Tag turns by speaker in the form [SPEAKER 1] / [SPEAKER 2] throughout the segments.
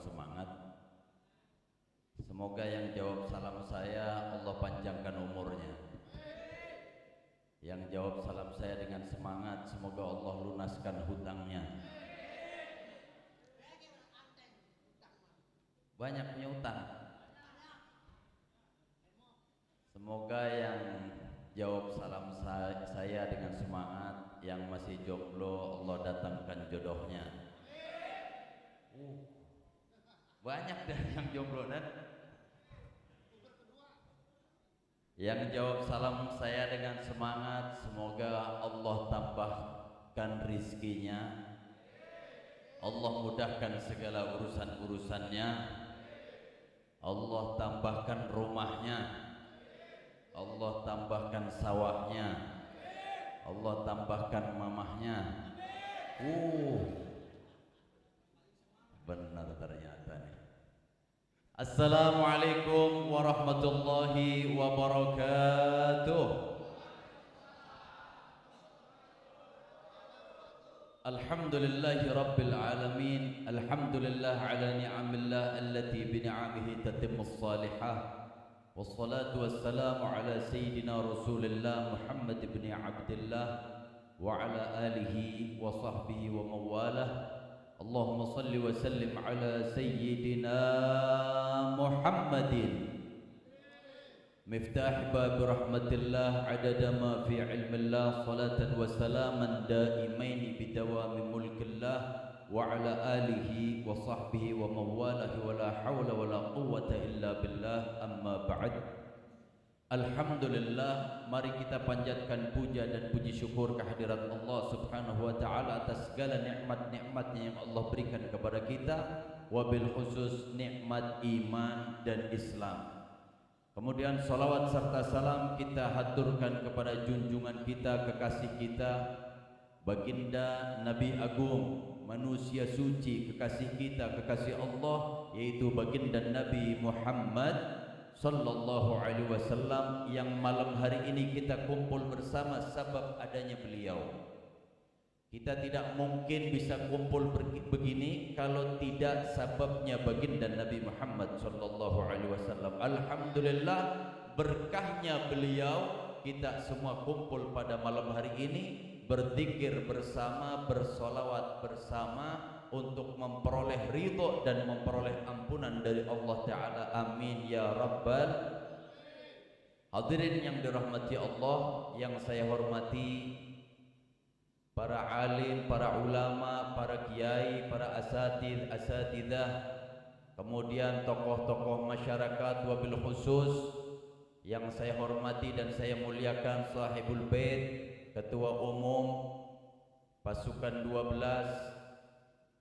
[SPEAKER 1] semangat. Semoga yang jawab salam saya Allah panjangkan umurnya. Yang jawab salam saya dengan semangat, semoga Allah lunaskan hutangnya. Banyak punya utang. Semoga yang jawab salam saya dengan semangat, yang masih jomblo Allah datangkan jodohnya. Banyak dari yang jomblo dan yang jawab salam saya dengan semangat, semoga Allah tambahkan rizkinya, Allah mudahkan segala urusan-urusannya, Allah tambahkan rumahnya, Allah tambahkan sawahnya, Allah tambahkan mamahnya. Benar ternyata nih. Assalamualaikum warahmatullahi wabarakatuh. Alhamdulillahi rabbil alamin. Alhamdulillah ala ni'amillah allati bi ni'amihi tatimmus salihah. Wassalatu wassalamu ala sayyidina Rasulillah Muhammad ibn Abdullah wa ala alihi wa sahbihi wa mawalah. Allahumma salli wa sallim ala sayyidina Muhammadin miftah bab rahmatillah adada ma fi ilmillah salatan wa salaman daimaini bidawami mulkillah wa ala alihi wa sahbihi wa mawalah wa la hawla wa la quwwata illa billah amma ba'd. Alhamdulillah, mari kita panjatkan puja dan puji syukur kehadirat Allah Subhanahu wa taala atas segala nikmat-nikmatnya yang Allah berikan kepada kita, wabil khusus nikmat iman dan Islam. Kemudian salawat serta salam kita haturkan kepada junjungan kita, kekasih kita, baginda Nabi Agung, manusia suci, kekasih kita, kekasih Allah, yaitu baginda Nabi Muhammad sallallahu alaihi wasallam, yang malam hari ini kita kumpul bersama sebab adanya beliau. Kita tidak mungkin bisa kumpul begini kalau tidak sebabnya baginda Nabi Muhammad sallallahu alaihi wasallam. Alhamdulillah, berkahnya beliau kita semua kumpul pada malam hari ini, berzikir bersama, bersolawat bersama untuk memperoleh ridho dan memperoleh ampunan dari Allah Ta'ala. Amin ya Rabbal. Hadirin yang dirahmati Allah, yang saya hormati para alim, para ulama, para kiai, para asatidah, kemudian tokoh-tokoh masyarakat, wabil khusus yang saya hormati dan saya muliakan sahibul bait, ketua umum pasukan 12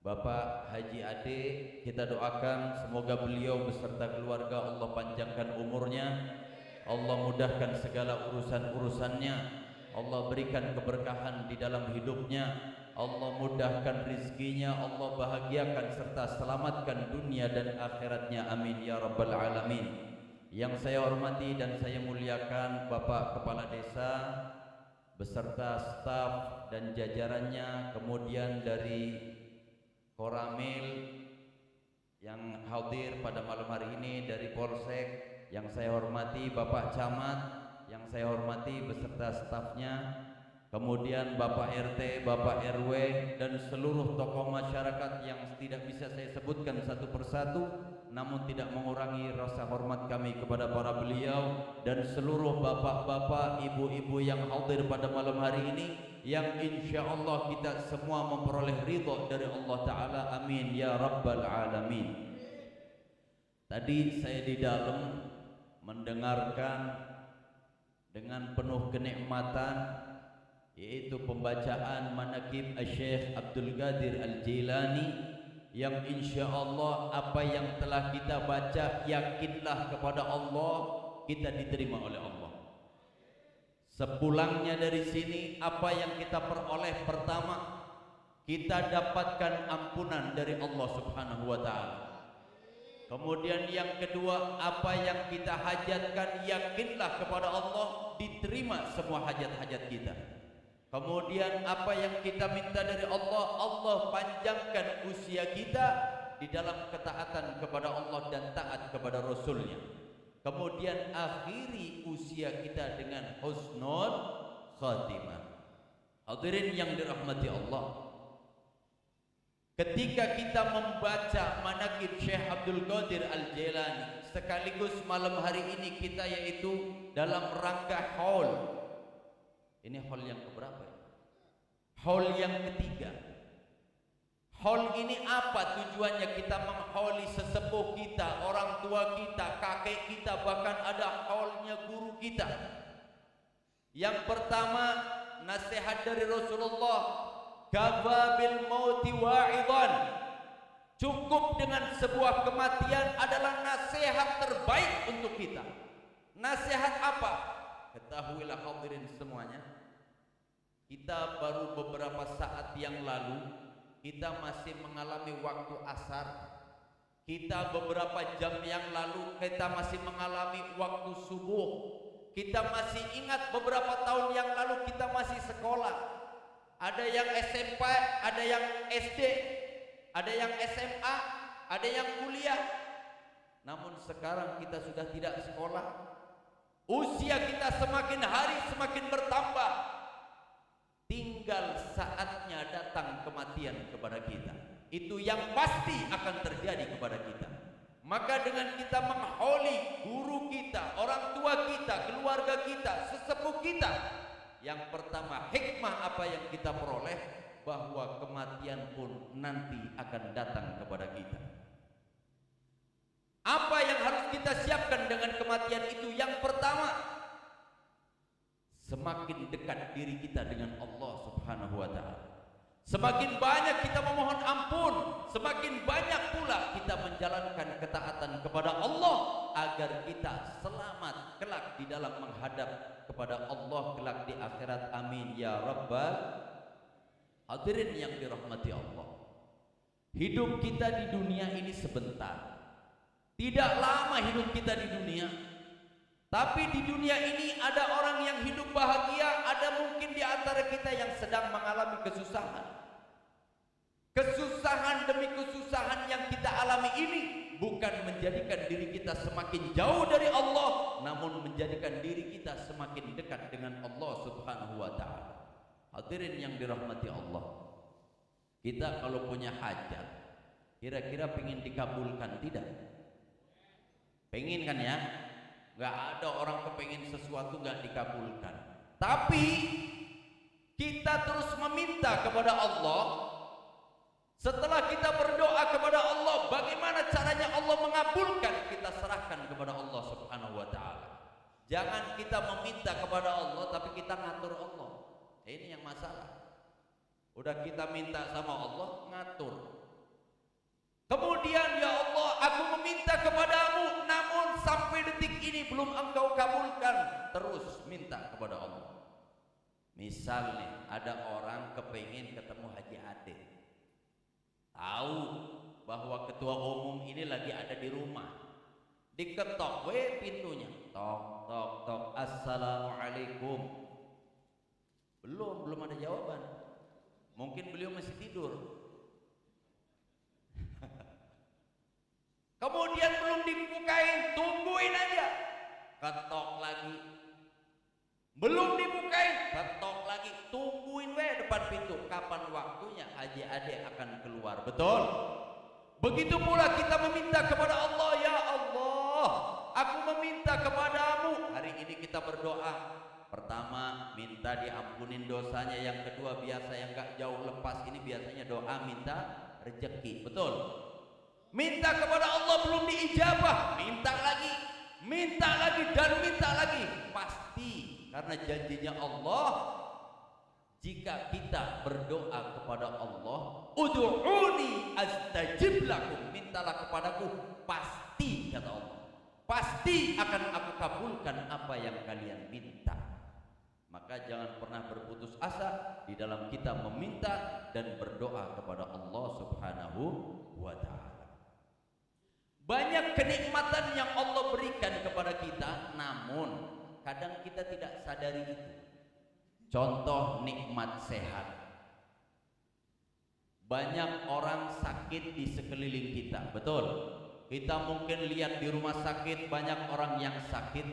[SPEAKER 1] Bapak Haji Ade, kita doakan semoga beliau beserta keluarga Allah panjangkan umurnya, Allah mudahkan segala urusan-urusannya, Allah berikan keberkahan di dalam hidupnya, Allah mudahkan rizkinya, Allah bahagiakan serta selamatkan dunia dan akhiratnya. Amin ya Rabbal Alamin. Yang saya hormati dan saya muliakan Bapak Kepala Desa beserta staf dan jajarannya, kemudian dari Koramil yang hadir pada malam hari ini, dari Polsek yang saya hormati, Bapak Camat yang saya hormati beserta stafnya, kemudian Bapak RT, Bapak RW, dan seluruh tokoh masyarakat yang tidak bisa saya sebutkan satu persatu, namun tidak mengurangi rasa hormat kami kepada para beliau dan seluruh bapak-bapak, ibu-ibu yang hadir pada malam hari ini, yang insya Allah kita semua memperoleh ridho dari Allah Ta'ala. Amin ya Rabbal Alamin. Tadi saya di dalam mendengarkan dengan penuh kenikmatan, yaitu pembacaan manaqib Syekh Abdul Qadir Al-Jilani, yang insya Allah apa yang telah kita baca, yakinlah kepada Allah kita diterima oleh Allah. Sepulangnya dari sini, apa yang kita peroleh? Pertama, kita dapatkan ampunan dari Allah Subhanahu wa Ta'ala. Kemudian yang kedua, apa yang kita hajatkan, yakinlah kepada Allah diterima semua hajat-hajat kita. Kemudian apa yang kita minta dari Allah, Allah panjangkan usia kita di dalam ketaatan kepada Allah dan taat kepada Rasulnya. Kemudian akhiri usia kita dengan husnul khatimah. Hadirin yang dirahmati Allah, ketika kita membaca manaqib Syekh Abdul Qadir Al-Jailani, sekaligus malam hari ini kita yaitu dalam rangka haul. Ini haul yang keberapa ya? Haul yang ketiga. Haul ini apa tujuannya? Kita menghauli sesepuh kita, orang tua kita, kakek kita, bahkan ada haulnya guru kita. Yang pertama, nasihat dari Rasulullah, kafa bil mauti wa'idhan. Cukup dengan sebuah kematian adalah nasihat terbaik untuk kita. Nasihat apa? Ketahuilah hadirin semuanya, kita baru beberapa saat yang lalu kita masih mengalami waktu asar. Kita beberapa jam yang lalu kita masih mengalami waktu subuh. Kita masih ingat beberapa tahun yang lalu kita masih sekolah. Ada yang SMP, ada yang SD, ada yang SMA, ada yang kuliah. Namun sekarang kita sudah tidak sekolah. Usia kita semakin hari semakin bertambah. Tinggal saatnya datang kematian kepada kita. Itu yang pasti akan terjadi kepada kita. Maka dengan kita menghauli guru kita, orang tua kita, keluarga kita, sesepuh kita, yang pertama hikmah apa yang kita peroleh, bahwa kematian pun nanti akan datang kepada kita. Apa yang harus kita siapkan dengan kematian itu? Yang pertama, semakin dekat diri kita dengan Allah Subhanahu wa ta'ala. Semakin banyak kita memohon ampun, semakin banyak pula kita menjalankan ketaatan kepada Allah agar kita selamat kelak di dalam menghadap kepada Allah kelak di akhirat. Amin ya rabbal. Hadirin yang dirahmati Allah, hidup kita di dunia ini sebentar. Tidak lama hidup kita di dunia. Tapi di dunia ini ada orang yang hidup bahagia, ada mungkin di antara kita yang sedang mengalami kesusahan. Kesusahan demi kesusahan yang kita alami ini bukan menjadikan diri kita semakin jauh dari Allah, namun menjadikan diri kita semakin dekat dengan Allah Subhanahu wa ta'ala. Hadirin yang dirahmati Allah, kita kalau punya hajat, kira-kira pengen dikabulkan tidak? Pengen kan ya? Gak ada orang kepengen sesuatu gak dikabulkan. Tapi kita terus meminta kepada Allah. Setelah kita berdoa kepada Allah, bagaimana caranya Allah mengabulkan? Kita serahkan kepada Allah Subhanahu wa ta'ala. Jangan kita meminta kepada Allah tapi kita ngatur Allah. Ini yang masalah. Udah kita minta sama Allah, ngatur. Kemudian, ya Allah, aku meminta kepadamu, namun sampai detik ini belum engkau kabulkan. Terus minta kepada Allah. Misalnya ada orang kepingin ketemu Haji Ade, tahu bahwa ketua umum ini lagi ada di rumah, diketok pintunya, tok tok tok, assalamualaikum. Belum ada jawaban. Mungkin beliau masih tidur. Kemudian belum dibukain, tungguin aja. Ketok lagi. Belum dibukain, ketok lagi. Tungguin depan pintu. Kapan waktunya Haji Ade akan keluar? Betul? Begitu pula kita meminta kepada Allah, ya Allah, aku meminta kepadamu. Hari ini kita berdoa. Pertama, minta diampunin dosanya. Yang kedua, biasa yang gak jauh lepas ini biasanya doa minta rezeki. Betul? Minta kepada Allah belum diijabah, minta lagi dan minta lagi. Pasti, karena janjinya Allah, jika kita berdoa kepada Allah, ud'uni astajib lakum, mintalah kepadaku, pasti kata Allah, pasti akan aku kabulkan apa yang kalian minta. Maka jangan pernah berputus asa di dalam kita meminta dan berdoa kepada Allah Subhanahu wa ta'ala. Banyak kenikmatan yang Allah berikan kepada kita, namun kadang kita tidak sadari itu. Contoh nikmat sehat. Banyak orang sakit di sekeliling kita, betul? Kita mungkin lihat di rumah sakit banyak orang yang sakit.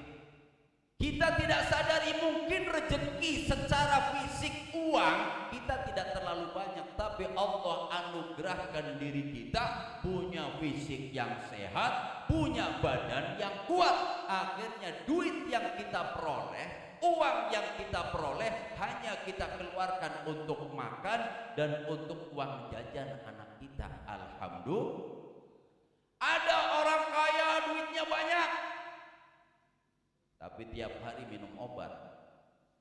[SPEAKER 1] Kita tidak sadari mungkin rezeki secara fisik uang kita tidak terlalu banyak, tapi Allah anugerahkan diri kita punya fisik yang sehat, punya badan yang kuat. Akhirnya duit yang kita peroleh, uang yang kita peroleh hanya kita keluarkan untuk makan dan untuk uang jajan anak kita. Alhamdulillah. Ada orang kaya duitnya banyak, tapi tiap hari minum obat.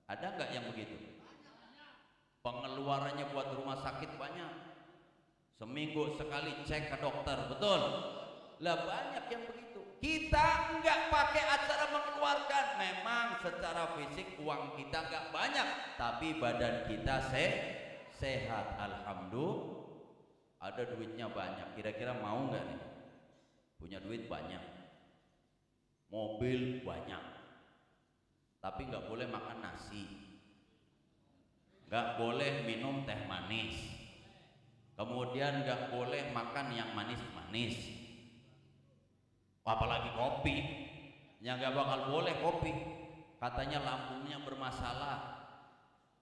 [SPEAKER 1] Ada nggak yang begitu? Pengeluarannya buat rumah sakit banyak, seminggu sekali cek ke dokter, betul? Lah banyak yang begitu. Kita nggak pakai acara mengeluarkan. Memang secara fisik uang kita nggak banyak, tapi badan kita sehat. Alhamdulillah. Ada duitnya banyak. Kira-kira mau nggak nih? Punya duit banyak, mobil banyak, tapi nggak boleh makan nasi, nggak boleh minum teh manis, kemudian nggak boleh makan yang manis-manis, apalagi kopi. Yang nggak bakal boleh kopi, katanya lambungnya bermasalah.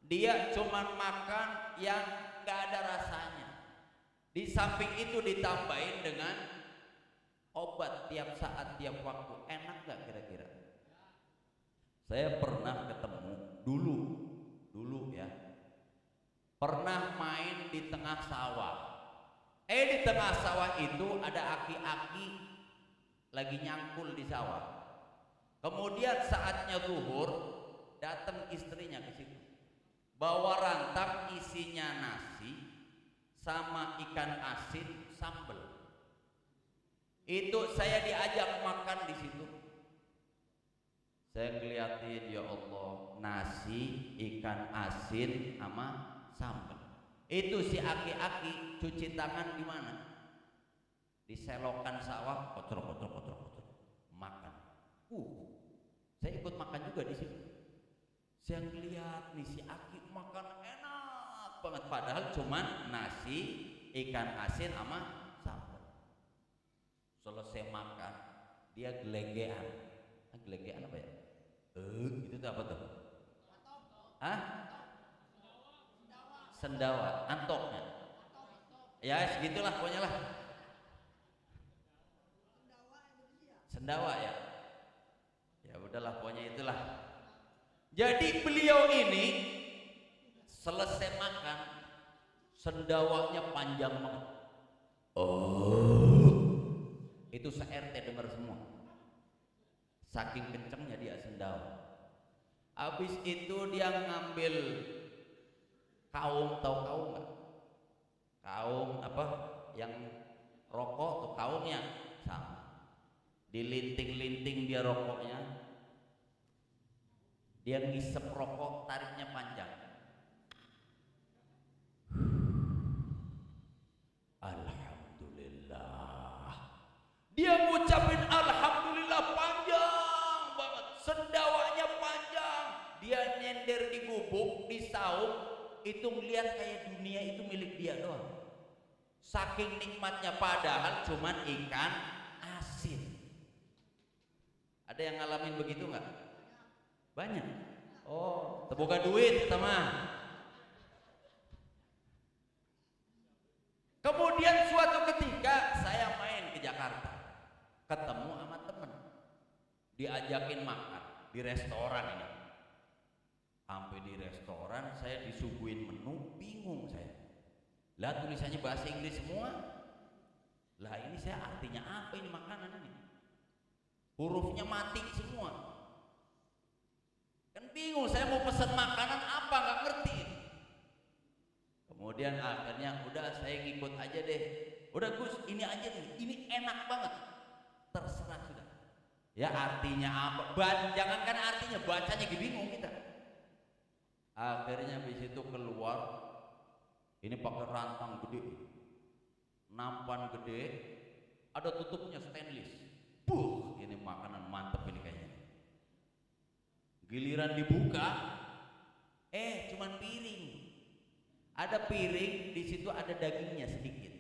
[SPEAKER 1] Dia cuman makan yang nggak ada rasanya. Di samping itu ditambahin dengan obat tiap saat, tiap waktu. Enak gak kira-kira? Saya pernah ketemu dulu ya, pernah main di tengah sawah. Di tengah sawah itu ada aki-aki lagi nyangkul di sawah. Kemudian saatnya zuhur, datang istrinya ke situ, bawa rantang isinya nasi sama ikan asin sambal. Itu saya diajak makan di situ. Saya ngeliatin, ya Allah, nasi, ikan asin sama sambal. Itu si aki-aki cuci tangan di mana? Di selokan sawah, kotor, makan. Saya ikut makan juga di situ. Saya ngeliat nih si aki makan enak banget, padahal cuman nasi, ikan asin sama sambal. Selesai makan, dia gelegean. Gelegean apa ya? Itu tuh apa tuh? Sendawa, antoknya. Ya segitulah pokoknya lah. Sendawa ya. Ya udahlah pokoknya itulah. Jadi beliau ini selesai makan, sendawanya panjang banget. Itu se-RT dengar semua, saking kencengnya dia sendawa. Habis itu dia ngambil kaum, tahu kaum nggak? Kaum apa? Yang rokok tuh kaumnya sama, dilinting-linting dia rokoknya, dia ngisep rokok, tariknya panjang. Dia ngucapin alhamdulillah panjang banget, sendawanya panjang. Dia nyender di gubuk, di saung, itu ngeliat kayak dunia itu milik dia doang. Saking nikmatnya, padahal cuman ikan asin. Ada yang ngalamin begitu nggak? Banyak. Oh, terbuka duit teman. Kemudian suatu ketika saya main ke Jakarta, ketemu sama temen, diajakin makan di restoran ini. Sampai di restoran saya disuguhin menu, bingung saya. Lah tulisannya bahasa Inggris semua. Lah ini saya artinya apa ini makanan ini? Hurufnya mati semua. Kan bingung, saya mau pesan makanan apa, nggak ngerti. Kemudian akhirnya udah saya ngikut aja deh. Udah Gus, ini aja nih, ini enak banget. Terserah sudah. Ya artinya apa? Jangankan artinya, bacanya bingung kita. Akhirnya habis itu keluar, ini pakai rantang gede, nampan gede, ada tutupnya stainless. Ini makanan mantep ini kayaknya. Giliran dibuka, cuman piring. Ada piring, di situ ada dagingnya sedikit.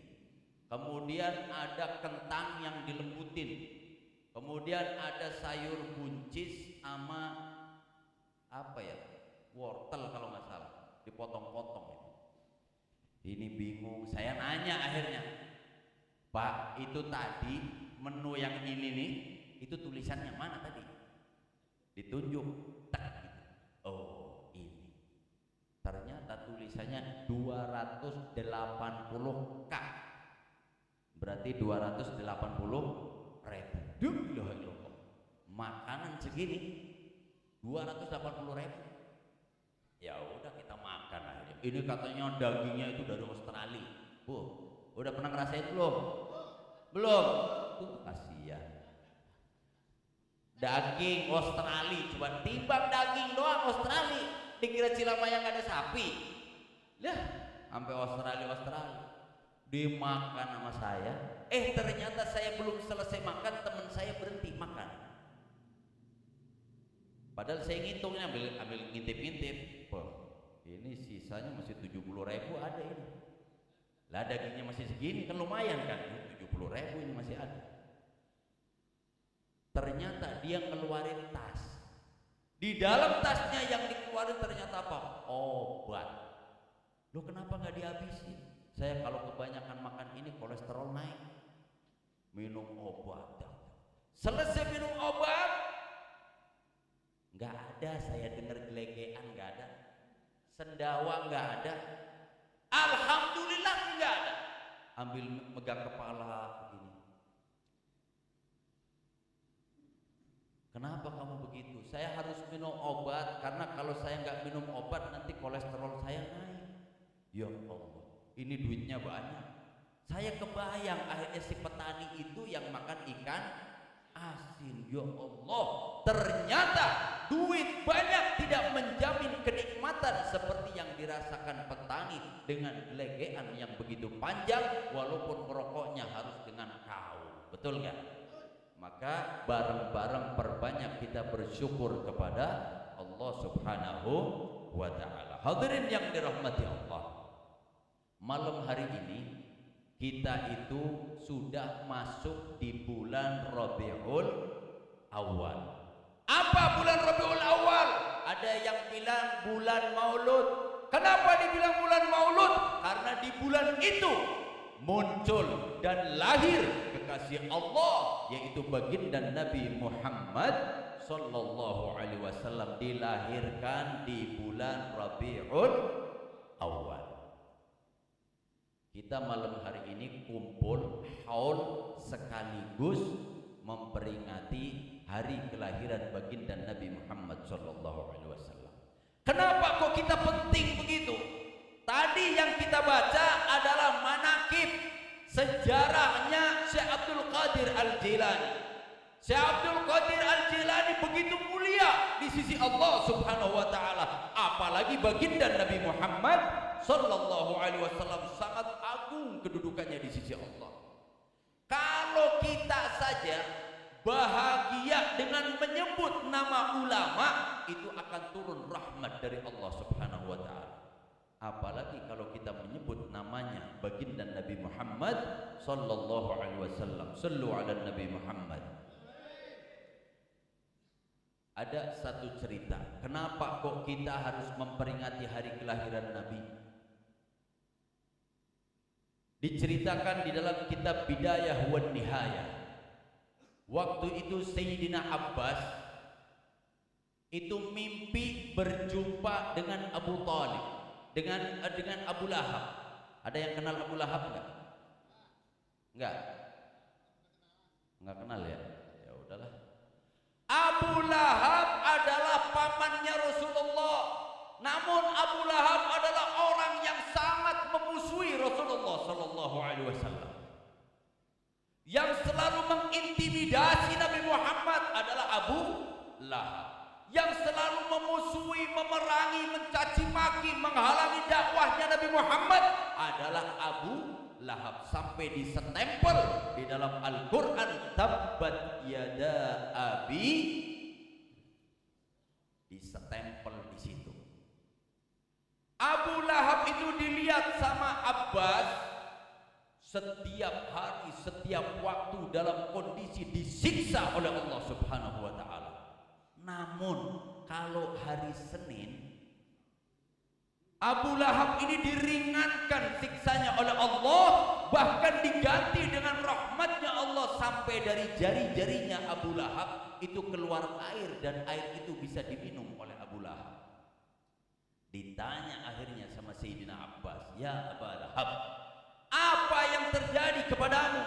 [SPEAKER 1] Kemudian ada kentang yang dilembutin. Kemudian ada sayur buncis sama apa ya? Wortel kalau nggak salah, dipotong-potong. Ini bingung, saya nanya akhirnya, Pak, itu tadi menu yang ini nih, itu tulisannya mana tadi? Ditunjuk, tak gitu. Oh, ini. Ternyata tulisannya 280K. Berarti 280.000. Makanan segini 280.000. Ya udah kita makan aja. Ini katanya dagingnya itu dari Australia. Bu, udah pernah ngerasain belum? Belum. Tuh kasihan. Daging Australia, coba timbang daging doang Australia. Dikira Cilamaya nggak ada sapi. Lah, sampai Australia dimakan sama saya. Ternyata saya belum selesai makan, teman saya berhenti makan. Padahal saya ngitungnya ambil ngintip-ngintip. Ini sisanya masih 70.000 ada ini. Lah dagingnya masih segini kan lumayan kan? 70.000 ini masih ada. Ternyata dia ngeluarin tas. Di dalam tasnya yang dikeluarin ternyata apa? Obat. Loh kenapa nggak dihabisin? Saya kalau kebanyakan makan ini kolesterol naik. Minum obat. Selesai minum obat, nggak ada saya dengar gelegean, nggak ada. Sendawa nggak ada. Alhamdulillah nggak ada. Ambil megang kepala begini. Kenapa kamu begitu? Saya harus minum obat karena kalau saya nggak minum obat nanti kolesterol saya naik. Ya Allah, ini duitnya banyak. Saya kebayang akhirnya si petani itu yang makan ikan asin. Ya Allah, ternyata duit banyak tidak menjamin kenikmatan seperti yang dirasakan petani dengan gelegean yang begitu panjang walaupun merokoknya harus dengan kaum. Betul nggak? Maka bareng-bareng perbanyak kita bersyukur kepada Allah Subhanahu wa ta'ala. Hadirin yang dirahmati Allah, malam hari ini kita itu sudah masuk di bulan Rabiul Awal. Apa bulan Rabiul Awal? Ada yang bilang bulan Maulud. Kenapa dibilang bulan Maulud? Karena di bulan itu muncul dan lahir kekasih Allah, yaitu baginda Nabi Muhammad sallallahu alaihi wasallam, dilahirkan di bulan Rabiul Awal. Kita malam hari ini kumpul haul sekaligus memperingati hari kelahiran baginda Nabi Muhammad sallallahu alaihi wasallam. Kenapa kok kita penting begitu? Tadi yang kita baca adalah manaqib, sejarahnya Syekh Abdul Qadir Al-Jilani. Syekh Abdul Qadir Al-Jilani begitu mulia di sisi Allah Subhanahu wa taala, apalagi baginda Nabi Muhammad sallallahu alaihi wasallam sangat agung kedudukannya di sisi Allah. Kalau kita saja bahagia dengan menyebut nama ulama, itu akan turun rahmat dari Allah Subhanahu wa taala. Apalagi kalau kita menyebut namanya baginda Nabi Muhammad sallallahu alaihi wasallam. Sallu ala Nabi Muhammad. Ada satu cerita, kenapa kok kita harus memperingati hari kelahiran Nabi? Diceritakan di dalam kitab Bidayah wan Nihayah. Waktu itu Sayyidina Abbas itu mimpi berjumpa dengan Abu Talib, dengan Abu Lahab. Ada yang kenal Abu Lahab enggak? Enggak kenal ya? Ya udahlah. Abu Lahab adalah pamannya Rasulullah. Namun Abu Lahab adalah orang yang sangat memusuhi Rasulullah sallallahu alaihi wasallam. Yang selalu mengintimidasi Nabi Muhammad adalah Abu Lahab. Yang selalu memusuhi, memerangi, mencaci maki, menghalangi dakwahnya Nabi Muhammad adalah Abu Lahab, sampai disetempel di dalam Al-Quran tabbat yada abi, disetempel di situ. Abu Lahab itu dilihat lihat sama Abbas setiap hari, setiap waktu dalam kondisi disiksa oleh Allah Subhanahu wa taala. Namun kalau hari Senin Abu Lahab ini diringankan siksanya oleh Allah, bahkan diganti dengan rahmatnya Allah sampai dari jari-jarinya Abu Lahab itu keluar air dan air itu bisa diminum oleh Abu Lahab. Ditanya akhirnya sama Sayyidina Abbas, "Ya Abu Lahab, apa yang terjadi kepadamu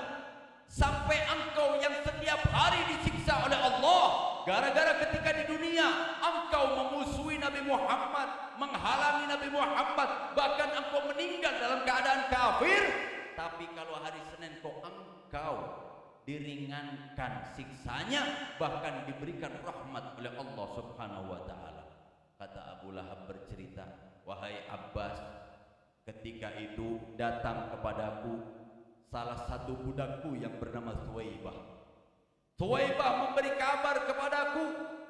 [SPEAKER 1] sampai engkau yang setiap hari disiksa oleh Allah gara-gara ketika di dunia engkau memusuhi Nabi Muhammad, menghalangi Nabi Muhammad, bahkan engkau meninggal dalam keadaan kafir, tapi kalau hari Senin engkau diringankan siksanya, bahkan diberikan rahmat oleh Allah Subhanahu wa taala." Kata Abu Lahab bercerita, "Wahai Abbas, ketika itu datang kepadaku salah satu budakku yang bernama Thuwaibah. Thuwaibah memberi kabar kepadaku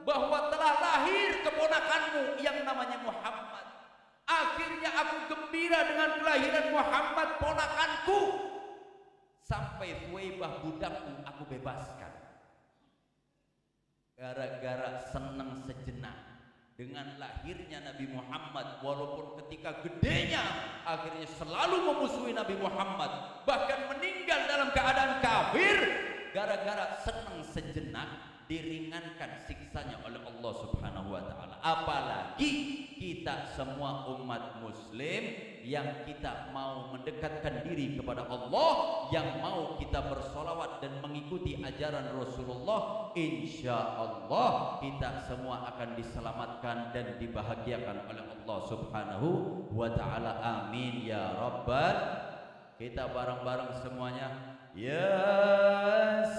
[SPEAKER 1] bahwa telah lahir keponakanmu yang namanya Muhammad. Akhirnya aku gembira dengan kelahiran Muhammad ponakanku. Sampai Thuwaibah budakku aku bebaskan. Gara-gara senang sejenak dengan lahirnya Nabi Muhammad, walaupun ketika gedenya akhirnya selalu memusuhi Nabi Muhammad, bahkan meninggal dalam keadaan kafir, gara-gara senang sejenak diringankan siksanya oleh Allah Subhanahu wa taala. Apalagi kita semua umat muslim yang kita mau mendekatkan diri kepada Allah, yang mau kita bersolawat dan mengikuti ajaran Rasulullah, insya Allah kita semua akan diselamatkan dan dibahagiakan oleh Allah Subhanahu wa taala. Amin ya rabbal. Kita bareng-bareng semuanya, ya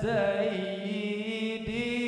[SPEAKER 1] Sayyidi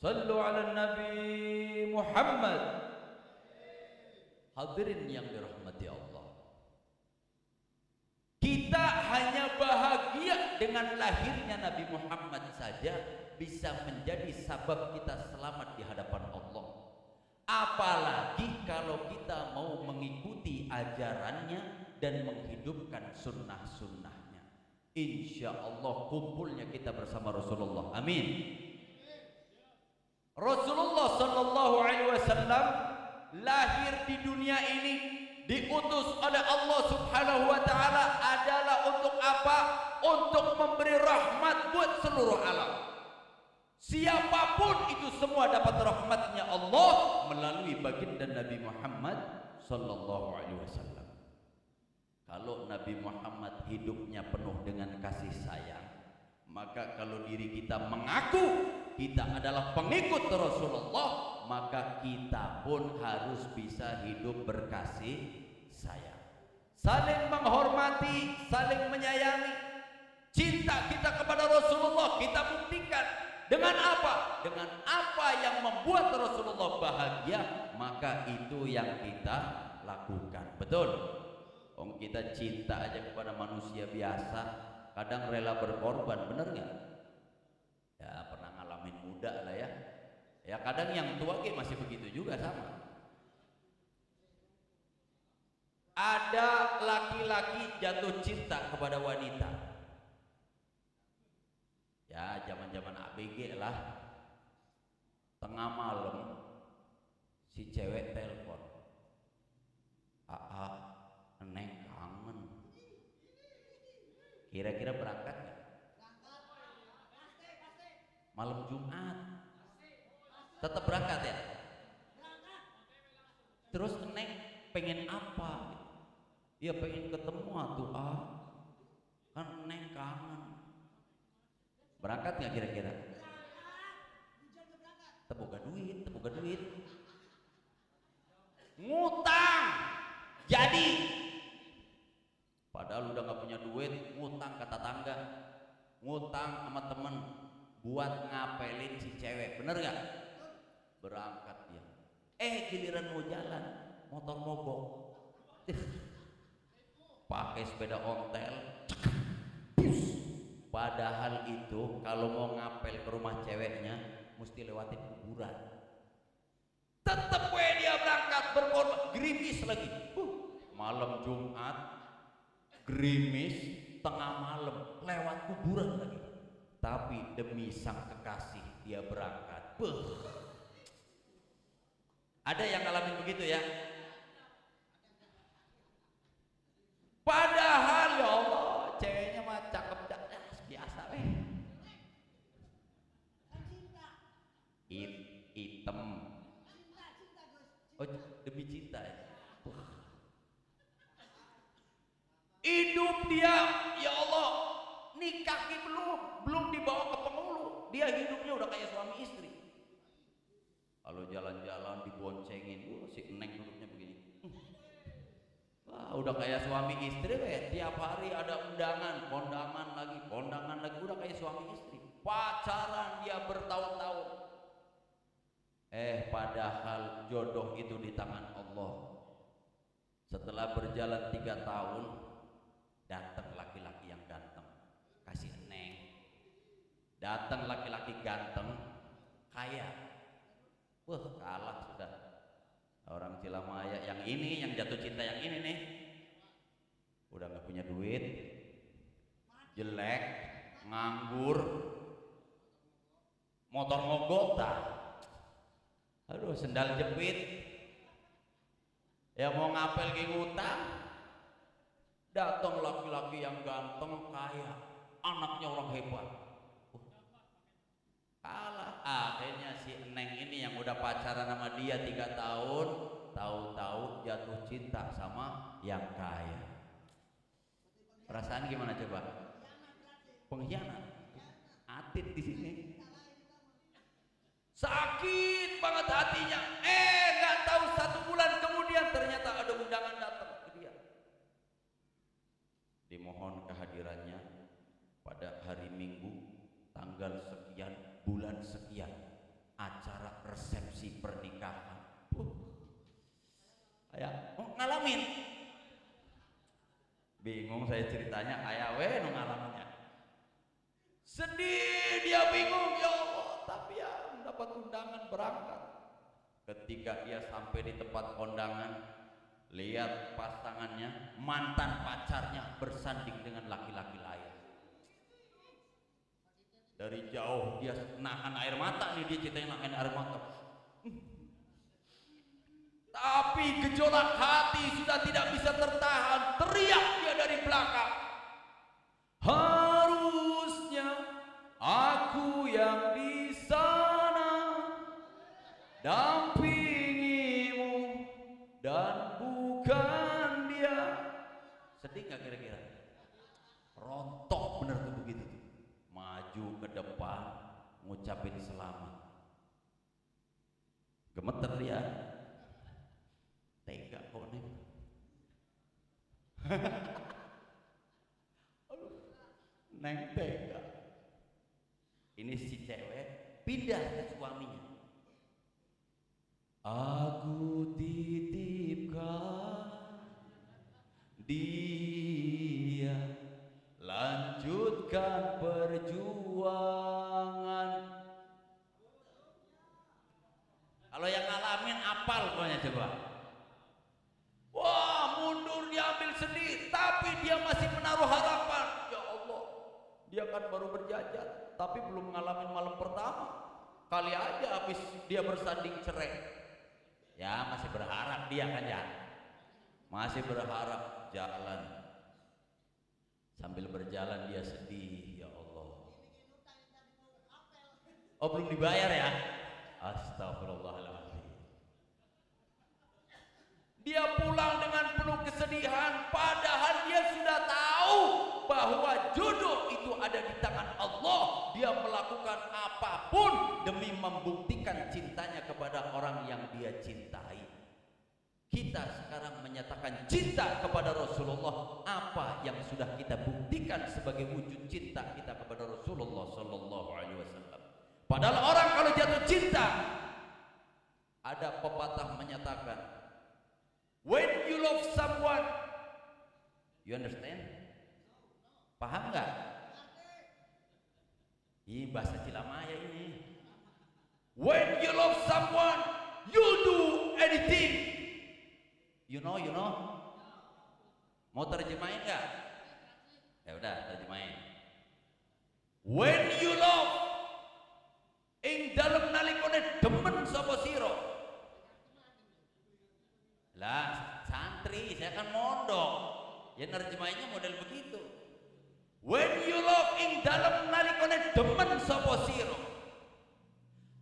[SPEAKER 1] Sallu ala Nabi Muhammad. Hadirin yang dirahmati Allah, kita hanya bahagia dengan lahirnya Nabi Muhammad saja bisa menjadi sabab kita selamat di hadapan Allah. Apalagi kalau kita mau mengikuti ajarannya dan menghidupkan sunnah-sunnahnya, insya Allah kumpulnya kita bersama Rasulullah. Amin. Rasulullah Sallallahu Alaihi Wasallam lahir di dunia ini diutus oleh Allah Subhanahu Wa Taala adalah untuk apa? Untuk memberi rahmat buat seluruh alam. Siapapun itu semua dapat rahmatnya Allah melalui baginda Nabi Muhammad Sallallahu Alaihi Wasallam. Kalau Nabi Muhammad hidupnya penuh dengan kasih sayang, maka kalau diri kita mengaku kita adalah pengikut Rasulullah, maka kita pun harus bisa hidup berkasih sayang, saling menghormati, saling menyayangi. Cinta kita kepada Rasulullah kita buktikan dengan apa? Dengan apa yang membuat Rasulullah bahagia, maka itu yang kita lakukan. Betul? Kita cinta aja kepada manusia biasa, kadang rela berkorban, bener nggak? Ya pernah ngalamin muda lah ya. Ya kadang yang tua masih begitu juga sama. Ada laki-laki jatuh cinta kepada wanita. Ya zaman-zaman ABG lah. Tengah malam si cewek telepon, "AA, Neng kangen." Kira-kira berangkat nggak? Malam Jumat. Tetap berangkat ya? Terus Neng pengen apa? Ya pengen ketemu atuh kan Neng kangen. Berangkat nggak kira-kira? Teboga duit, ngutang jadi, padahal udah nggak punya duit, ngutang ke tetangga, ngutang sama temen buat ngapelin si cewek, bener nggak? Berangkat dia, giliran mau jalan motor mogok, pakai sepeda ontel, padahal itu kalau mau ngapel ke rumah ceweknya mesti lewatin kuburan. Tetep dia berangkat berkorban, gerimis lagi. Malam Jumat, gerimis, tengah malam, lewat kuburan lagi. Tapi demi sang kekasih dia berangkat. Ada yang ngalamin begitu ya? Padahal ya Allah, ceweknya mah cakep biasa weh. Hitam. Oh, demi cinta ya. Hidup dia, ya Allah, nikah belum dibawa ke penghulu. Dia hidupnya udah kayak suami istri. Kalau jalan-jalan diboncengin, si Neng duduknya begini. Wah, udah kayak suami istri tiap hari ada kondangan lagi, udah kayak suami istri. Pacaran dia bertahun-tahun. Padahal jodoh itu di tangan Allah. Setelah berjalan 3 tahun, datang laki-laki yang ganteng, kasih Neng. Datang laki-laki ganteng, kaya. Kalah sudah. Orang Cilamaya yang ini, yang jatuh cinta yang ini nih, udah nggak punya duit, jelek, nganggur, motor mogok, aduh sendal jepit, ya mau ngapel ke ngutang. Datang laki-laki yang ganteng, kaya, anaknya orang hebat, kalah. Akhirnya si Neng ini yang udah pacaran sama dia 3 tahun, tahu-tahu jatuh cinta sama yang kaya. Perasaan gimana coba? Pengkhianat. Atit di sini. Sakit banget hatinya. Nggak tahu 1 bulan kemudian ternyata ada undangan datang ke dia. Dimohon kehadirannya pada hari Minggu tanggal sekian bulan sekian, acara resepsi pernikahan. Ngalamin. Bingung saya ceritanya, nu ngalaminnya. Sedih dia, bingung, ya Allah, tapi ya dapat undangan berangkat. Ketika dia sampai di tempat kondangan, lihat pasangannya, mantan pacarnya bersanding dengan laki-laki lain. Dari jauh dia nahan air mata nih, dia ceritanya nahan air mata. Tapi gejolak hati sudah tidak bisa tertahan, teriak dia dari belakang. Harusnya aku yang di sana dampingimu dan bukan dia. Sedih nggak kira-kira? Rontok bener tuh begitu. Maju ke depan ngucapin selamat, gemeter dia, tega kok nih. Neng tega. Ini si cewek pindah ke suaminya. Aku titipkan dia lanjut melanjutkan perjuangan. Kalau yang ngalamin apal pokoknya coba. Wah, mundur diambil sendiri, tapi dia masih menaruh harapan. Ya Allah, dia kan baru berjajar, tapi belum ngalamin malam pertama. Kali aja habis dia bersanding cerai. Ya masih berharap dia kan ya. Masih berharap jalan. Sambil berjalan dia sedih, ya Allah. Oh belum dibayar ya? Astagfirullahaladzim. Dia pulang dengan penuh kesedihan, padahal dia sudah tahu bahwa jodoh itu ada di tangan Allah. Dia melakukan apapun demi membuktikan cintanya kepada orang yang dia cintai. Kita sekarang menyatakan cinta kepada Rasulullah. Apa yang sudah kita buktikan sebagai wujud cinta kita kepada Rasulullah Sallallahu Alaihi Wasallam? Padahal orang kalau jatuh cinta, ada pepatah menyatakan, when you love someone, you understand? Paham nggak? Ini bahasa Cilamaya ini. When you love someone, you do anything. You know? Mau terjemahin nggak? Ya udah, terjemahin. When you love, ing dalem nalikone demen sapa sira. Lah, santri, saya kan mondok. Ya nerjemahinnya model begitu. When you love, ing dalem nalikone demen sapa sira.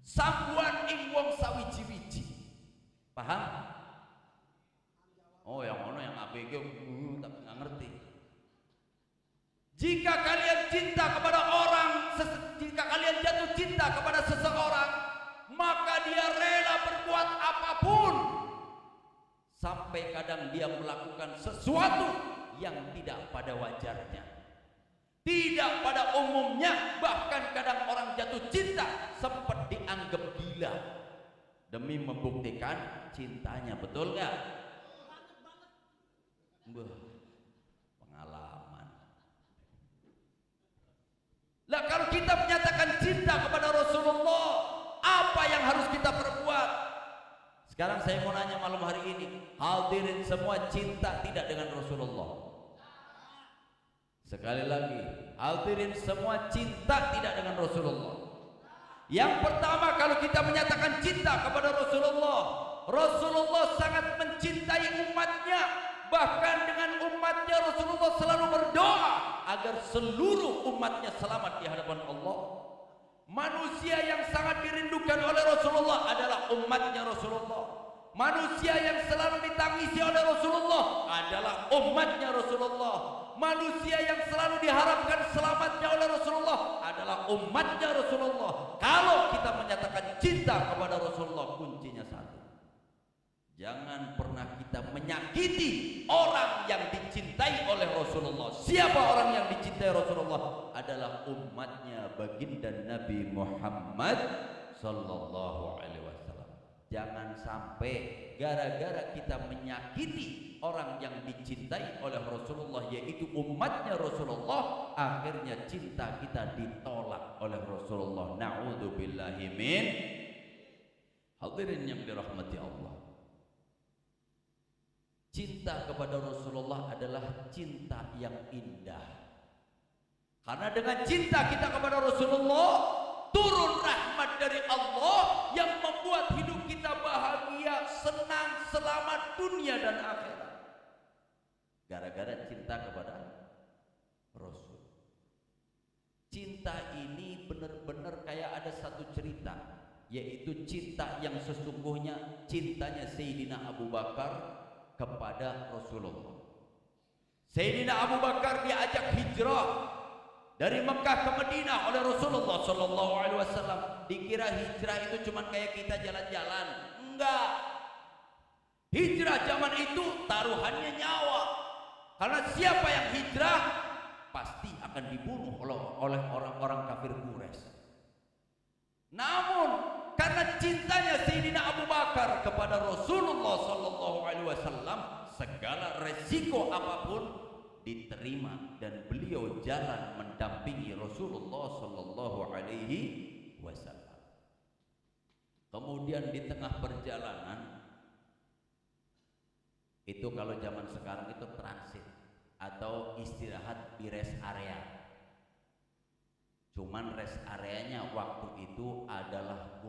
[SPEAKER 1] Sabuan ing wong sawiji-wiji. Paham? Oh yang mana yang ABG tapi nggak ngerti. Jika kalian cinta kepada orang, jika kalian jatuh cinta kepada seseorang, maka dia rela berbuat apapun. Sampai kadang dia melakukan sesuatu yang tidak pada wajarnya, tidak pada umumnya. Bahkan kadang orang jatuh cinta sempat dianggap gila demi membuktikan cintanya. Betul nggak? Pengalaman. Lah kalau kita menyatakan cinta kepada Rasulullah, apa yang harus kita perbuat? Sekarang saya mau nanya malam hari ini, hadirin semua cinta tidak dengan Rasulullah? Sekali lagi, hadirin semua cinta tidak dengan Rasulullah? Yang pertama, kalau kita menyatakan cinta kepada Rasulullah, Rasulullah sangat mencintai umatnya. Bahkan dengan umatnya Rasulullah selalu berdoa agar seluruh umatnya selamat di hadapan Allah. Manusia yang sangat dirindukan oleh Rasulullah adalah umatnya Rasulullah. Manusia yang selalu ditangisi oleh Rasulullah adalah umatnya Rasulullah. Manusia yang selalu diharapkan selamatnya oleh Rasulullah adalah umatnya Rasulullah. Kalau kita menyatakan cinta kepada Rasulullah, kuncinya satu: jangan pernah kita menyakiti orang yang dicintai oleh Rasulullah. Siapa orang yang dicintai Rasulullah? Adalah umatnya baginda Nabi Muhammad Sallallahu Alaihi Wasallam. Jangan sampai gara-gara kita menyakiti orang yang dicintai oleh Rasulullah, yaitu umatnya Rasulullah, akhirnya cinta kita ditolak oleh Rasulullah. Na'udzubillahi min. Hadirin yang dirahmati Allah, cinta kepada Rasulullah adalah cinta yang indah. Karena dengan cinta kita kepada Rasulullah, turun rahmat dari Allah yang membuat hidup kita bahagia, senang, selamat dunia dan akhirat. Gara-gara cinta kepada Rasul. Cinta ini benar-benar kayak ada satu cerita, yaitu cinta yang sesungguhnya cintanya Sayyidina Abu Bakar kepada Rasulullah. Sayyidina Abu Bakar diajak hijrah dari Mekah ke Madinah oleh Rasulullah Sallallahu Alaihi Wasallam. Dikira hijrah itu cuma kayak kita jalan-jalan. Enggak. Hijrah zaman itu taruhannya nyawa. Karena siapa yang hijrah pasti akan dibunuh oleh orang-orang kafir Quraisy. Namun karena cintanya Sayyidina Abu Bakar kepada Rasulullah Sallallahu Alaihi Wasallam, segala resiko apapun diterima dan beliau jalan mendampingi Rasulullah sallallahu alaihi wasallam. Kemudian di tengah perjalanan itu, kalau zaman sekarang itu transit atau istirahat di rest area. Cuman rest areanya waktu itu adalah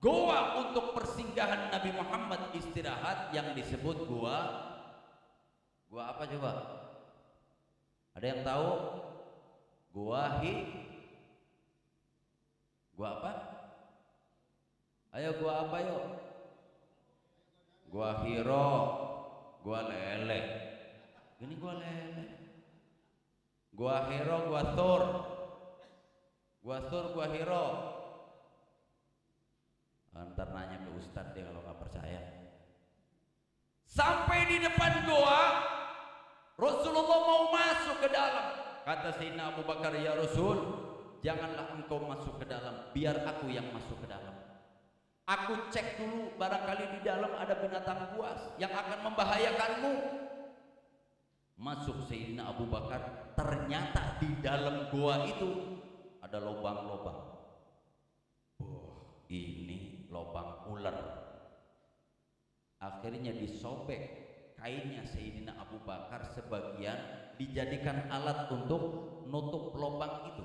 [SPEAKER 1] goa untuk persinggahan Nabi Muhammad istirahat, yang disebut goa apa coba? Ada yang tahu? Goa apa? Ayo goa apa yuk? Goa Hiro, goa lele. Ini goa lele. Goa Hiro, goa Thor. Goa Thor, goa Hiro. Ntar nanya ke Ustadz deh kalau nggak percaya. Sampai di depan goa, Rasulullah mau masuk ke dalam. Kata Sayyidina Abu Bakar, ya Rasul, janganlah engkau masuk ke dalam, biar aku yang masuk ke dalam. Aku cek dulu, barangkali di dalam ada binatang buas yang akan membahayakanmu. Masuk Sayyidina Abu Bakar, ternyata di dalam goa itu ada lubang-lubang. Ini lubang ular. Akhirnya disobek kainnya Sayyidina Abu Bakar sebagian, dijadikan alat untuk nutup lubang itu.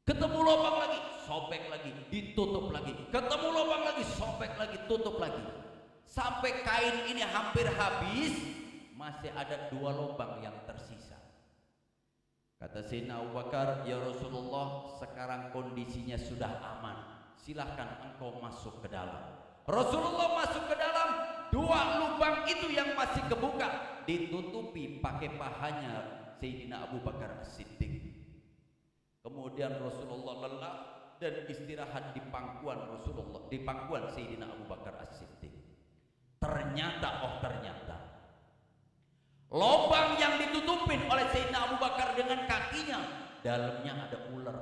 [SPEAKER 1] Ketemu lubang lagi, sobek lagi, ditutup lagi. Ketemu lubang lagi, sobek lagi, tutup lagi. Sampai kain ini hampir habis, masih ada 2 lubang yang tersisa. Kata Sayyidina Abu Bakar, ya Rasulullah, sekarang kondisinya sudah aman, silahkan engkau masuk ke dalam. Rasulullah masuk ke dalam, 2 lubang itu yang masih kebuka ditutupi pakai pahanya Sayyidina Abu Bakar As-Siddiq. Kemudian Rasulullah lelah dan istirahat di pangkuan Rasulullah, di pangkuan Sayyidina Abu Bakar As-Siddiq. Ternyata lubang yang ditutupin oleh Sayyidina Abu Bakar dengan kakinya, dalamnya ada ular.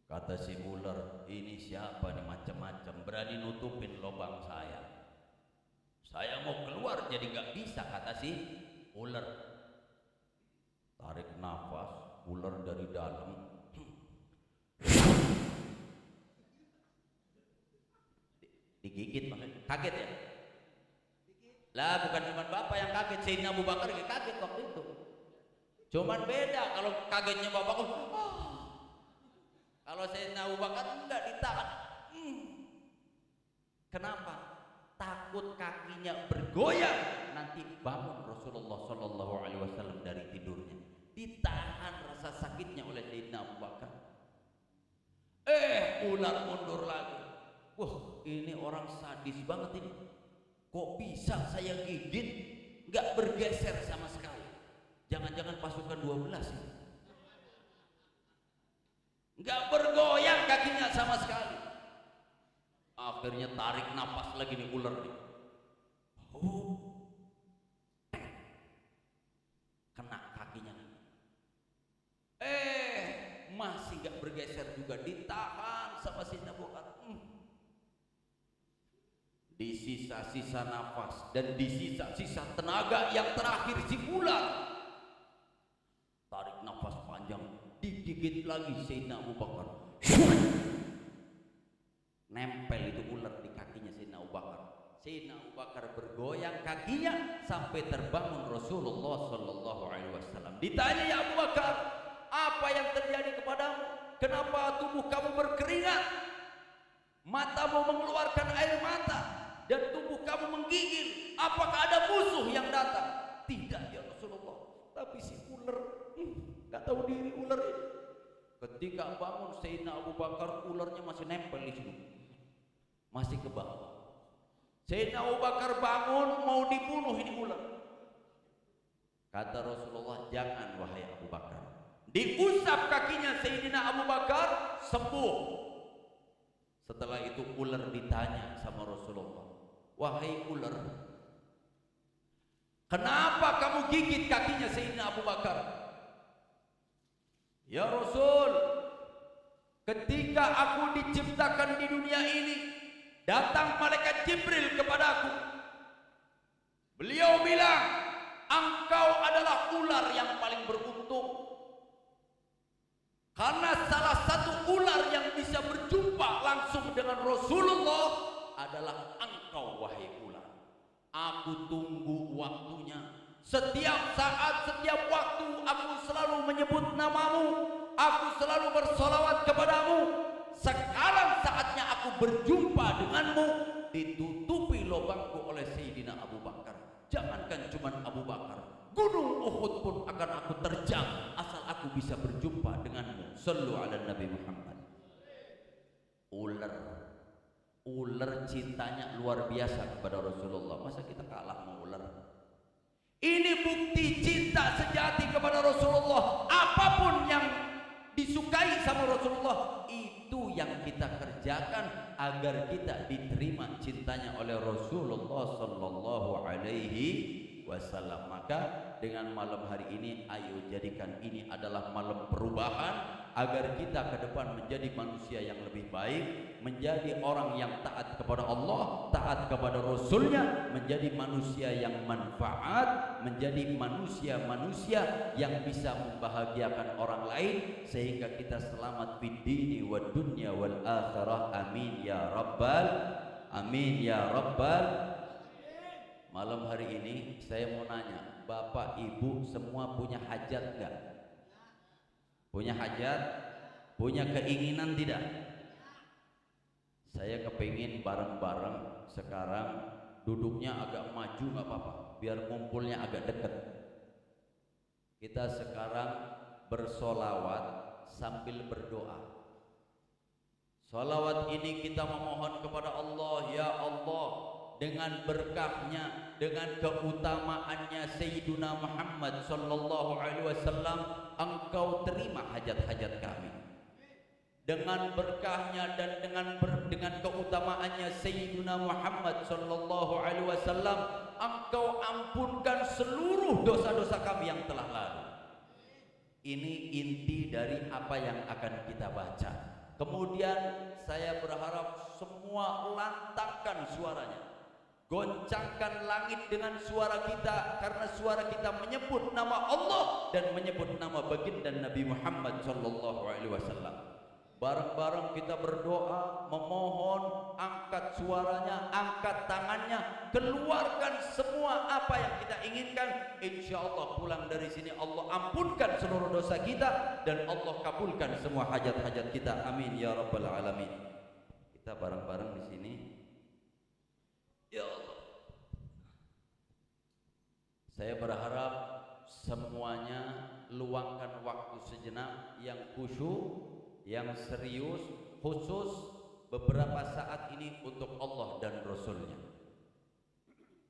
[SPEAKER 1] Kata si ular, ini siapa nih macam-macam berani nutupin lubang saya. Saya mau keluar jadi nggak bisa, kata si ular. Tarik nafas, ular dari dalam. Digigit maksudnya. Kaget ya? Lah bukan cuma bapak yang kaget, Sayyidina Abu Bakar juga kaget waktu itu. Cuman beda, kalau kagetnya bapak, kalau Sayyidina Abu Bakar enggak, ditahan. Kenapa? Takut kakinya bergoyang, nanti bangun Rasulullah Shallallahu Alaihi Wasallam dari tidurnya. Ditahan rasa sakitnya oleh Sayyidina Abu Bakar. Ular mundur lagi. Wah, ini orang sadis banget ini. Kok bisa saya gigit nggak bergeser sama sekali? Jangan-jangan pasukan 12 ini. Nggak bergoyang kakinya sama sekali. Akhirnya tarik napas lagi nih ular nih. Kena kakinya. Masih nggak bergeser juga, ditahan sama Sayyidina Abu Bakar. Di sisa-sisa nafas dan di sisa-sisa tenaga yang terakhir si ular, tarik nafas panjang, digigit lagi Sayyidina Abu Bakar. Nempel itu ular di kakinya Sayyidina Abu Bakar. Sayyidina Abu Bakar bergoyang kakinya sampai terbangun Rasulullah Sallallahu Alaihi Wasallam. Ditanya, ya Abu Bakar, apa yang terjadi kepadamu? Kenapa tubuh kamu berkeringat? Matamu mengeluarkan air mata dan tubuh kamu menggigil. Apakah ada musuh yang datang? Tidak ya Rasulullah, tapi si ular nggak tahu diri ular ini. Ketika bangun Sayyidina Abu Bakar, ularnya masih nempel di situ, masih ke bawah. Sayyidina Abu Bakar bangun mau dibunuh ini ular. Kata Rasulullah, jangan wahai Abu Bakar. Diusap kakinya Sayyidina Abu Bakar, sembuh. Setelah itu ular ditanya sama Rasulullah, wahai ular, kenapa kamu gigit kakinya Sayyidina Abu Bakar? Ya Rasul, ketika aku diciptakan di dunia ini, datang malaikat Jibril kepadaku. Beliau bilang, adalah ular yang paling beruntung. Karena salah satu ular yang bisa berjumpa langsung dengan Rasulullah adalah engkau, wahai ular. Aku tunggu waktunya. Setiap saat, setiap waktu aku selalu menyebut namamu. Aku selalu bersolawat kepadamu. Sekarang saatnya aku berjumpa denganmu. Ditutupi lubangku oleh Sayyidina Abu Bakar. Jangankan cuma Abu Bakar, Gunung Uhud pun akan aku terjang asal aku bisa berjumpa denganmu. Sallu ala Nabi Muhammad. Ular cintanya luar biasa kepada Rasulullah. Masa kita kalah sama ular? Ini bukti cinta sejati kepada Rasulullah. Apapun yang disukai sama Rasulullah, itu yang kita kerjakan agar kita diterima cintanya oleh Rasulullah sallallahu alaihi wasallam. Maka dengan malam hari ini, ayo jadikan ini adalah malam perubahan agar kita ke depan menjadi manusia yang lebih baik, menjadi orang yang taat kepada Allah, taat kepada Rasulnya, menjadi manusia yang manfaat, menjadi manusia-manusia yang bisa membahagiakan orang lain, sehingga kita selamat fid dini wad dunya wal akhirah. Amin ya rabbal, amin ya rabbal. Malam hari ini saya mau nanya, Bapak Ibu semua punya hajat enggak? Punya hajat? Punya keinginan tidak? Saya kepingin bareng-bareng sekarang duduknya agak maju nggak apa-apa, biar ngumpulnya agak dekat. Kita sekarang bersolawat sambil berdoa. Solawat ini kita memohon kepada Allah, ya Allah, dengan berkahnya, dengan keutamaannya Sayyiduna Muhammad sallallahu alaihi wasallam, Engkau terima hajat-hajat kami. Dengan berkahnya dan dengan keutamaannya Sayyiduna Muhammad sallallahu alaihi wasallam, Engkau ampunkan seluruh dosa-dosa kami yang telah lalu. Ini inti dari apa yang akan kita baca. Kemudian saya berharap semua lantangkan suaranya, goncangkan langit dengan suara kita, karena suara kita menyebut nama Allah dan menyebut nama baginda Nabi Muhammad sallallahu alaihi wasallam. Bareng-bareng kita berdoa, memohon, angkat suaranya, angkat tangannya, keluarkan semua apa yang kita inginkan. Insya Allah pulang dari sini Allah ampunkan seluruh dosa kita dan Allah kabulkan semua hajat-hajat kita. Amin ya rabbal alamin. Kita bareng-bareng di sini. Ya Allah, saya berharap semuanya luangkan waktu sejenak yang khusyuk, yang serius, khusus beberapa saat ini untuk Allah dan Rasulnya.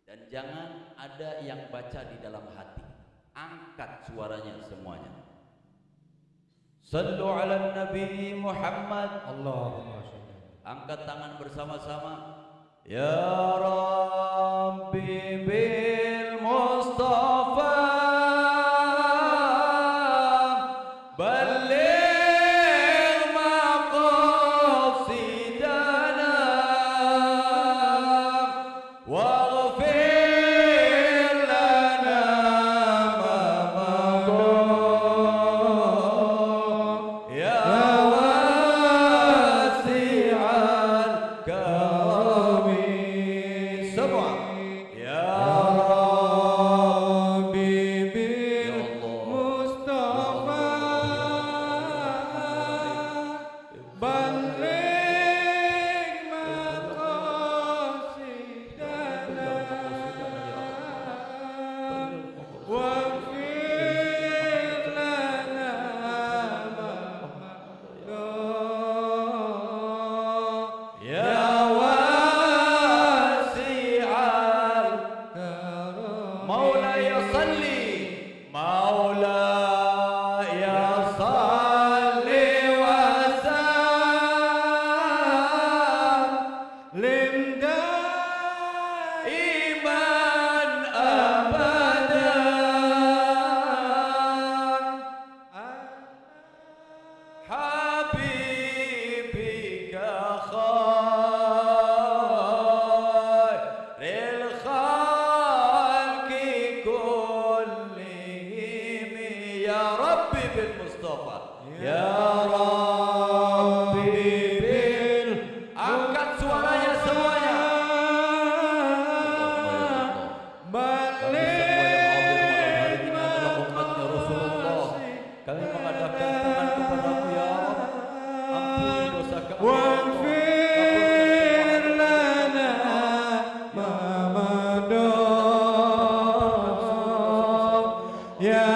[SPEAKER 1] Dan jangan ada yang baca di dalam hati, angkat suaranya semuanya. Sallu ala Nabi Muhammad. Allahumma shalli. Angkat tangan bersama-sama. Ya Rabbi bil Mustafa balligh maqasidana waghfir lana ma maqam ya wasi'al karami. Semua ya Rabbi bil Mustafa balligh maqasidana waghfir lana ma maqam ya wasi'al karam. Maulaya salli, Maulaya salli wa sallim daiman abadan habibika khairil khalqi kullihim Ya Rabbi bil. Angkat suaranya semuanya. Kami semua yang hadir malam hari ini adalah umatnya Rasulullah. Kami mengadakan tangan kepadamu ya Rabb. Ampuni dosa kami. Waghfir lana ma madha ya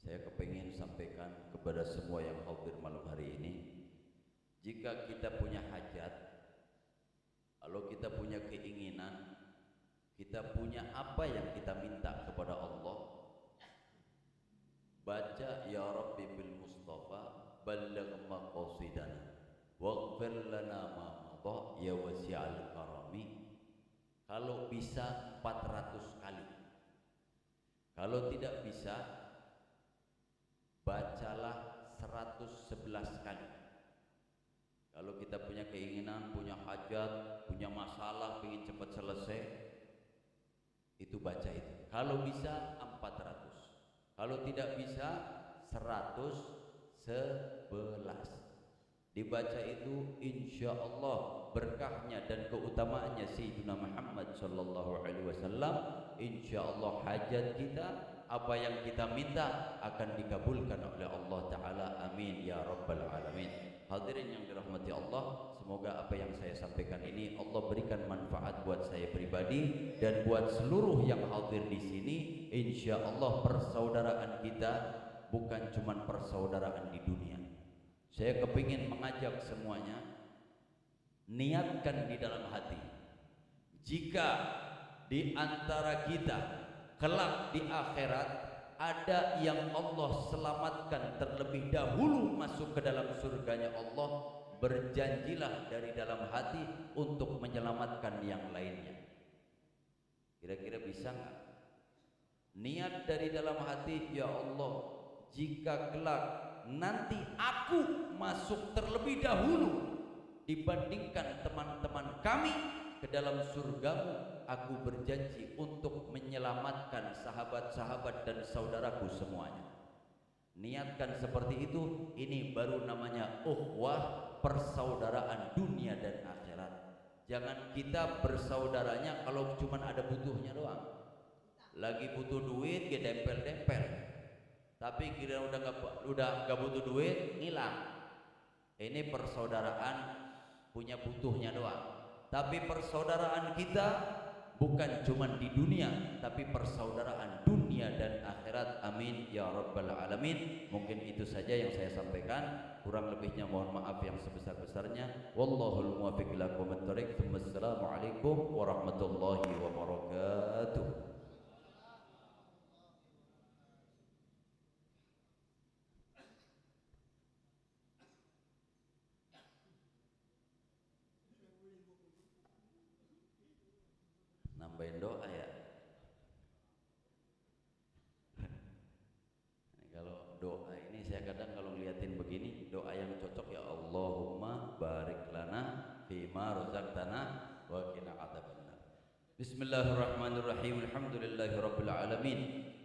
[SPEAKER 1] Saya kepingin sampaikan kepada semua yang hadir malam hari ini, jika kita punya hajat, kalau kita punya keinginan, kita punya apa yang kita minta kepada Allah, baca ya Rabbi bil Mustafa balligh maqasidana waghfir lana ma madha ya wasi'al karami. Kalau bisa 400 kali. Kalau tidak bisa, bacalah 111 kali. Kalau kita punya keinginan, punya hajat, punya masalah, ingin cepat selesai, itu baca itu. Kalau bisa 400. Kalau tidak bisa 111. Dibaca itu insya Allah berkahnya dan keutamaannya Sayyidina Muhammad sallallahu alaihi wasallam. Insya Allah hajat kita, apa yang kita minta akan dikabulkan oleh Allah Ta'ala. Amin ya Rabbal Alamin. Hadirin yang dirahmati Allah, semoga apa yang saya sampaikan ini Allah berikan manfaat buat saya pribadi dan buat seluruh yang hadir di sini. Insya Allah persaudaraan kita bukan cuma persaudaraan di dunia. Saya kepingin mengajak semuanya, niatkan di dalam hati, jika di antara kita kelak di akhirat ada yang Allah selamatkan terlebih dahulu masuk ke dalam surganya Allah, berjanjilah dari dalam hati untuk menyelamatkan yang lainnya. Kira-kira bisa nggak? Niat dari dalam hati, ya Allah, jika kelak nanti aku masuk terlebih dahulu dibandingkan teman-teman kami, ke dalam surgamu, aku berjanji untuk menyelamatkan sahabat-sahabat dan saudaraku semuanya. Niatkan seperti itu. Ini baru namanya ukhuwah, persaudaraan dunia dan akhirat. Jangan kita bersaudaranya kalau cuma ada butuhnya doang. Lagi butuh duit, dia dempel-dempel. Tapi kira udah nggak butuh duit, hilang. Ini persaudaraan punya butuhnya doang. Tapi persaudaraan kita bukan cuma di dunia, tapi persaudaraan dunia dan akhirat. Amin ya rabbal alamin. Mungkin itu saja yang saya sampaikan. Kurang lebihnya mohon maaf yang sebesar-besarnya. Wallahul muwaffiq ila aqwamit thoriq. Wassalamualaikum warahmatullahi wabarakatuh. Nambahin doa ya. Kalau doa ini saya kadang kalau ngeliatin begini, doa yang cocok ya Allahumma barik lana fima razaqtana wa qina adzabannar. Bismillahirrahmanirrahim. Alhamdulillahirabbil alamin.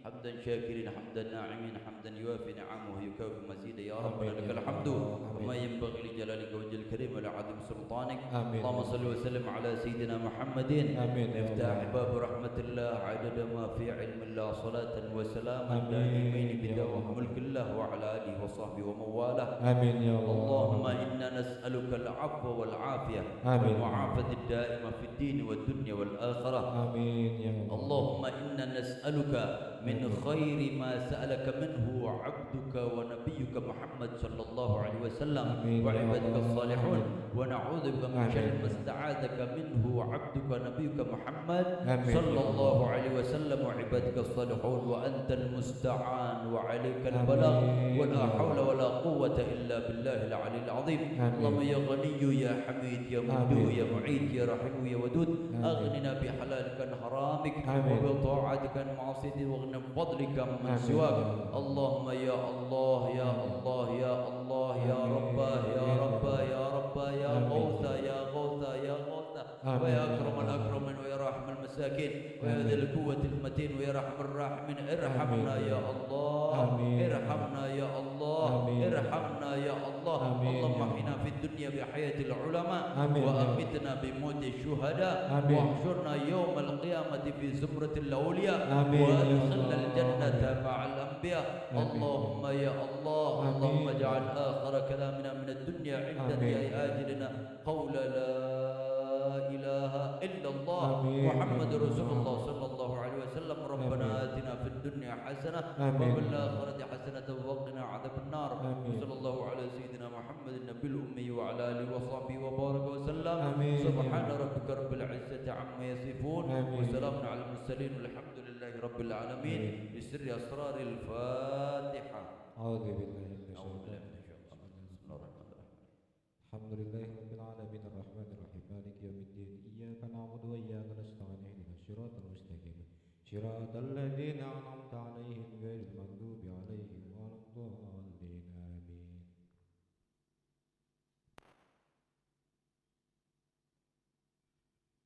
[SPEAKER 1] Hamdan syakirin, hamdan na'imin, hamdan yuafi ni'amahu yukafi mazida. Ya rabbana lakal hamdu wa ma yanbaghi li jalalika wajhil karim wa li 'azim sultanik. Allahumma shalli wa sallim ala sayyidina Muhammadin miftah bab rahmatillah 'adada ma fi 'ilmillah, salatan wa salaman daimain bi dawam mulkillah wa ala alihi wa sahbihi wa mawalah. Amin ya Allah. Allahumma inna nas'aluka al-'afwa wal 'afiyah wal mu'afati ad-da'imah fid din wad dunya wal akhirah. Amin ya Allah. Allahumma inna nas'aluka min khairi ma sa'alaka minhu 'abduka wa nabiyyuka Muhammad sallallahu alaihi wasallam wa ibadika salihun, wa na'udzu bika min syarri ma sta'adzaka minhu 'abduka wa nabiyyuka Muhammad sallallahu alaihi wasallam wa ibadika salihun, wa antal musta'an wa 'alaikal balagh wa la haula wa la quwwata illa billahil 'aliyyil 'azim. Allahumma ya ghaniyyu ya hamid ya muddu ya mu'id ya rahim ya wadud, aghnina bi halalika an haramik wa bi ta'atika an ma'asiyatik wa ghna fadlika man siwak. Allahumma ya Allah ya Allah ya Allah ya Rabbah ya Rabbah ya Rabbah ya Ghawtha ya Ghawtha ya Ghawtha wa ya akramal akramin wa ya rahmal masakin wa ya dzal quwwatil matin wa ya rahmar rahimin. Irhamna ya Allah, irhamna ya Allah, irhamna ya Allah. Allahumma hina fid dunya bi hayatil ulama wa amitna bi mauti syuhada wa ahsyurna yawmal qiyamati fi zumratil awliya wa adkhilna al jannata ma'al anbiya. Allahumma ya Allah, Allahumma ij'al akhir kalamina min ad-dunya 'inda intiha'i ajalina qawla la ilaha illallah Muhammadur Rasulullah sallallahu alaihi wasallam. Rabbana atina fid dunya hasanah wa fil akhirati hasanah wa qina adzaban nar. Sallallahu ala sayyidina Muhammadin nabiyil ummi wa ala alihi wa sahbihi wa baraka wa sallam. Subhana rabbika rabbil izzati amma yasifun wa salamun ala al mursalin walhamdulillahi rabbil alamin. Bi sirri asraril Fatiha. A'udzu billahi minasyaitonir rajim. Alhamdulillahirabbil alamin arrahmanir rahim maliki yaumiddin iyyaka na'budu wa iyyaka nasta'in ihdinas siratal mustaqim siratal ladzina an'amta 'alaihim ghairil maghdubi 'alaihim waladdallin. Amin.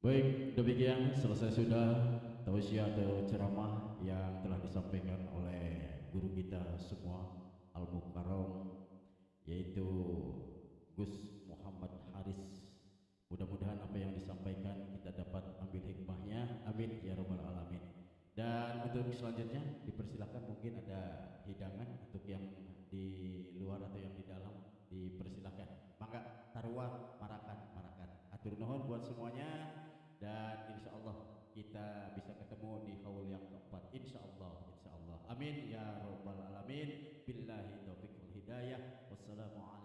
[SPEAKER 2] Baik, demikian selesai sudah tausiah atau ceramah yang telah disampaikan oleh guru kita semua Al-Mukarram, yaitu Gus Muhammad Haris. Mudah-mudahan apa yang disampaikan kita dapat ambil hikmahnya. Amin ya rabbal alamin. Dan untuk selanjutnya dipersilakan, mungkin ada hidangan untuk yang di luar atau yang di dalam, dipersilakan. Maka taruah marakan. Atur nuhun buat semuanya, dan insyaallah kita bisa ketemu di haul yang keempat insyaallah. Amin ya rabbal alamin. Billahi taufiq wal hidayah. Wassalamualaikum